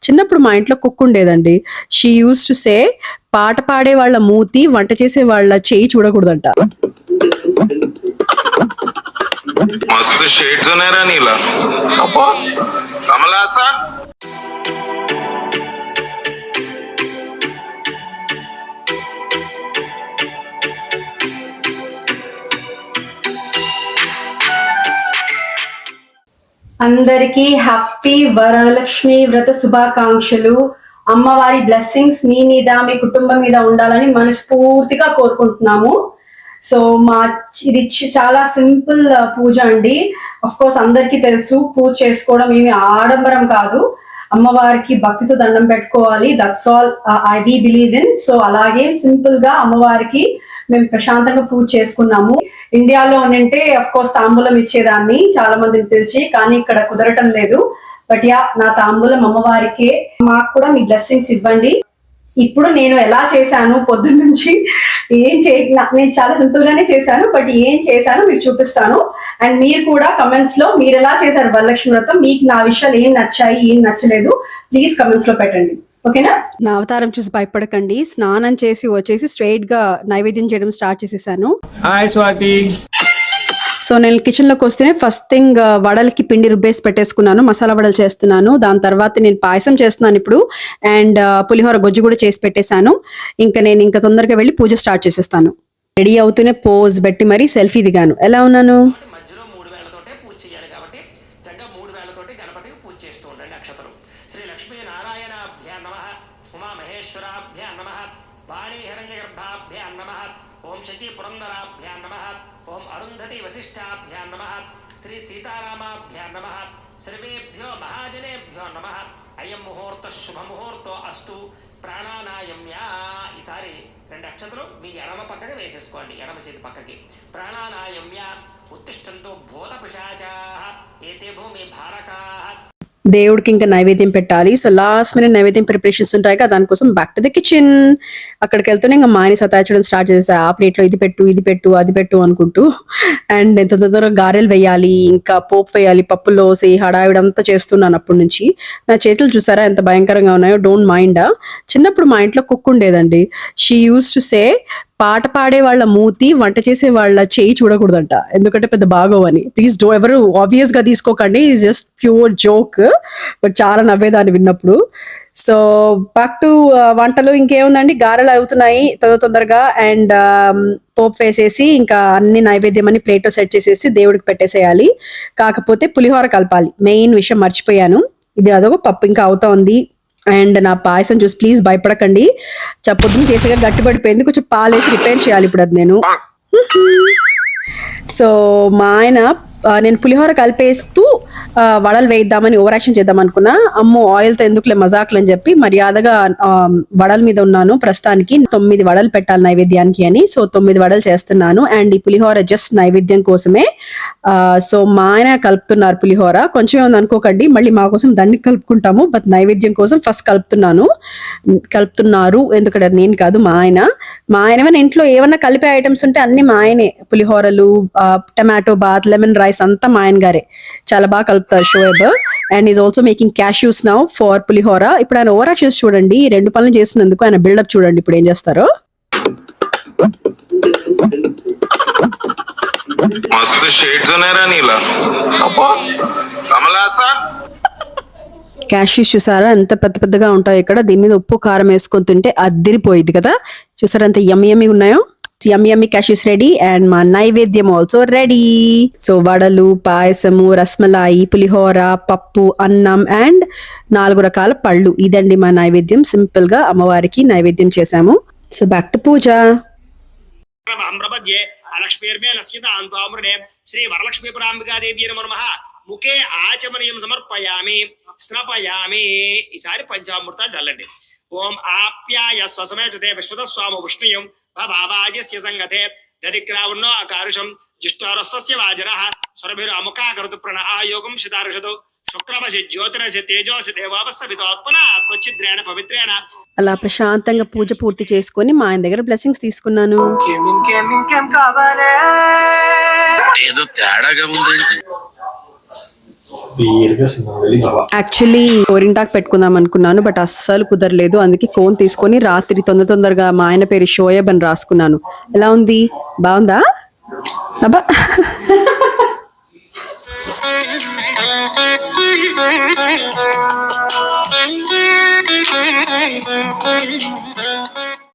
చిన్నప్పుడు మా ఇంట్లో కుక్ ఉండేదండి. షీ యూస్ టు సే పాట పాడే వాళ్ళ మూతి వంట చేసే వాళ్ళ చేయి చూడకూడదంట. मस्त शेड जो नाही राणीला कमला असा అందరికీ హ్యాపీ వరలక్ష్మి వ్రత శుభాకాంక్షలు. అమ్మవారి బ్లెస్సింగ్స్ మీ మీద మీ కుటుంబం మీద ఉండాలని మనస్ఫూర్తిగా కోరుకుంటున్నాము. సో ఇది చాలా సింపుల్ పూజ అండి. అఫ్ కోర్స్ అందరికీ తెలుసు, పూజ చేసుకోవడం ఏమి ఆడంబరం కాదు. అమ్మవారికి భక్తితో దండం పెట్టుకోవాలి. That's all I we believe in. So అలాగే సింపుల్ గా అమ్మవారికి మేము ప్రశాంతంగా పూజ చేసుకున్నాము. ఇండియాలో ఉంటే అఫ్ కోర్స్ తాంబూలం ఇచ్చేదాన్ని చాలా మందిని పిలిచి, కానీ ఇక్కడ కుదరటం లేదు. బట్ యా, నా తాంబూలం అమ్మవారికే. మాకు కూడా మీ బ్లెస్సింగ్స్ ఇవ్వండి. ఇప్పుడు నేను ఎలా చేశాను పొద్దున్న నుంచి నేను చాలా సింపుల్ గానే చేశాను, బట్ ఏం చేశాను మీకు చూపిస్తాను. అండ్ మీరు కూడా కమెంట్స్ లో మీరు ఎలా చేశారు వరలక్ష్మి వ్రతం, మీకు నా విషయాలు ఏం నచ్చాయి ఏం నచ్చలేదు ప్లీజ్ కమెంట్స్ లో పెట్టండి. ఓకేనా? నా అవతారం చూసి భయపడకండి. స్నానం చేసి వచ్చేసి స్ట్రైట్ గా నైవేద్యం చేయడం స్టార్ట్ చేసేసాను. హాయ్ స్వాతి. సో నేను కిచెన్ లోకి వస్తేనే ఫస్ట్ థింగ్ వడలకి పిండి రుబ్బేసి పెట్టేసుకున్నాను. మసాలా వడలు చేస్తున్నాను. దాని తర్వాత నేను పాయసం చేస్తున్నాను ఇప్పుడు. అండ్ పులిహోర గొజ్జు కూడా చేసి పెట్టేశాను. ఇంకా తొందరగా వెళ్ళి పూజ స్టార్ట్ చేసేస్తాను. రెడీ అవుతూనే పోజ్ పెట్టి మరీ సెల్ఫీ దిగాను. ఎలా ఉన్నాను? ओम शची पुरंदराभ्यां नमः। ओम अरुंधति वसिष्ठाभ्यां नमः। श्री सीतारामाभ्यां नमः। सर्वेभ्यो महाजनेभ्यो नमः। अयं मुहूर्त शुभ मुहूर्तो अस्तु। ప్రాణానాయమ్యా. ఈసారి 2 అక్షతలు మీ ఎడమ పక్కకి వేసేసుకోండి, ఎడమ చేతి పక్కకి. ప్రాణానాయమ్య ఉత్తిష్టంతో భూత పిశాచాః ఏతే భూమి భారకాః. దేవుడికి ఇంకా నైవేద్యం పెట్టాలి. సో లాస్ట్ మినిట్ నైవేద్యం ప్రిపరేషన్స్ ఉంటాయి కదా, దానికోసం బ్యాక్ టు ది కిచెన్. అక్కడికి వెళ్తూనే ఇంకా మా ఆయన సతాయించడం స్టార్ట్ చేసా. ఆ ప్లేట్లో ఇది పెట్టు అది పెట్టు అనుకుంటూ. అండ్ నేను తొందరగా గారెలు వేయాలి, ఇంకా పోపు వేయాలి, పప్పులో హడావిడంతా చేస్తున్నాను అప్పటి నుంచి. నా చేతులు చూసారా ఎంత భయంకరంగా ఉన్నాయో. Don't mind. చిన్నప్పుడు మా ఇంట్లో కుక్ ఉండేదండి. షీ యూస్ టు సే పాట పాడే వాళ్ళ మూతి వంట చేసే వాళ్ళ చేయి చూడకూడదంట, ఎందుకంటే పెద్ద బాగోవని. ప్లీజ్ ఎవరు ఆబ్వియస్ గా తీసుకోకండి, it's just pure joke. But చాలా నవ్వేదాన్ని విన్నప్పుడు. సో బ్యాక్ టు వంటలు. ఇంకేముందండి, గారెలు అవుతున్నాయి తొందరగా. అండ్ పోపు వేసేసి ఇంకా అన్ని నైవేద్యం అని ప్లేట్లో సెట్ చేసేసి దేవుడికి పెట్టేసేయాలి. కాకపోతే పులిహోర కలపాలి, మెయిన్ విషయం మర్చిపోయాను. ఇది అదొక పప్పు ఇంకా అవుతా ఉంది. అండ్ నా పాయసం చూసి ప్లీజ్ భయపడకండి, పొద్దున చేసేగా గట్టి పడిపోయింది. కొంచెం పాలేసి రిపేర్ చేయాలి ఇప్పుడు అది నేను. సో మా ఆయన నేను పులిహోర కలిపేస్తూ వడలు వేయిద్దామని ఓవర్ యాక్షన్ చేద్దాం అనుకున్నా. అమ్మో ఆయిల్తో ఎందుకులే మజాకులు అని చెప్పి మర్యాదగా వడల మీద ఉన్నాను. ప్రస్తుతానికి 9 వడలు పెట్టాలి నైవేద్యానికి అని. సో 9 వడలు చేస్తున్నాను. అండ్ ఈ పులిహోర జస్ట్ నైవేద్యం కోసమే. సో మా ఆయన కలుపుతున్నారు పులిహోర. కొంచెం ఏమని అనుకోకండి, మళ్ళీ మా కోసం దాన్ని కలుపుకుంటాము. బట్ నైవేద్యం కోసం ఫస్ట్ కలుపుతున్నారు. ఎందుకంటే నేను కాదు, మా ఆయన. ఇంట్లో ఏమన్నా కలిపే ఐటమ్స్ ఉంటే అన్ని మా ఆయనే. పులిహోరలు, టమాటో బాత్, లెమన్ రైస్ అంతా మా ఆయన గారే. చాలా బాగా కలుపుతారు Shoaib. And is also making cashews now for pulihora. ఇప్పుడు ఆయన ఓవర్ యాక్షన్స్ చూడండి, 2 పనులు చేసినందుకు ఆయన బిల్డప్ చూడండి ఇప్పుడు ఏం చేస్తారో. मस्त शेड जो नाही राणीला कमला असा క్యాష్యూస్ చూసారా ఎంత పెద్దగా ఉంటాయి ఇక్కడ. దీని మీద ఉప్పు కారం వేసుకొని తింటే అద్దిరిపోయింది కదా. చూసారా ఎంత యమ్మీ ఉన్నాయో. యమ్మీ క్యాష్యూస్ రెడీ. అండ్ మా నైవేద్యం ఆల్సో రెడీ. సో వడలు, పాయసము, రస్మలాయి, పులిహోర, పప్పు, అన్నం అండ్ 4 రకాల పళ్ళు. ఇదండి మా నైవేద్యం. సింపుల్ గా అమ్మవారికి నైవేద్యం చేశాము. సో బ్యాక్ టు పూజ. శ్రీ వరలక్ష్మీ ప్రాంబికాదేవి నమః. ముఖే ఆచమనీయం సమర్పయామి, స్నపయామి. ఈసారి పంచామృతాలు చల్లండి. ఓం ఆప్యాయ స్వసమేతే విశ్వతస్వామ ఉష్ణయం భవాజస్య సంగతే దరిగ్రావున్నో అకారుషం జిష్టారస్య వాజనః స్వరభిరముఖాకరుతు ప్రణః ఆయోగం శితారుషతు శుక్రమసి జ్యోతిరసి తేజోసి దేవావస్థితోత్పన ఆత్మచిద్రేణ పవిత్రేణ. అలా ప్రశాంతంగా పూజ పూర్తి చేసుకొని మా ఆయన దగ్గర బ్లెస్సింగ్స్ తీసుకున్నాను. ఏదో తేడాగా ఉందండి. యాక్చువల్లీ గోరింటాకు పెట్టుకుందాం అనుకున్నాను, బట్ అస్సలు కుదరలేదు. అందుకే కోన్ తీసుకొని రాత్రి తొందరగా మా ఆయన పేరు షోయబ్ అని రాసుకున్నాను. ఎలా ఉంది, బాగుందా? అబ్బా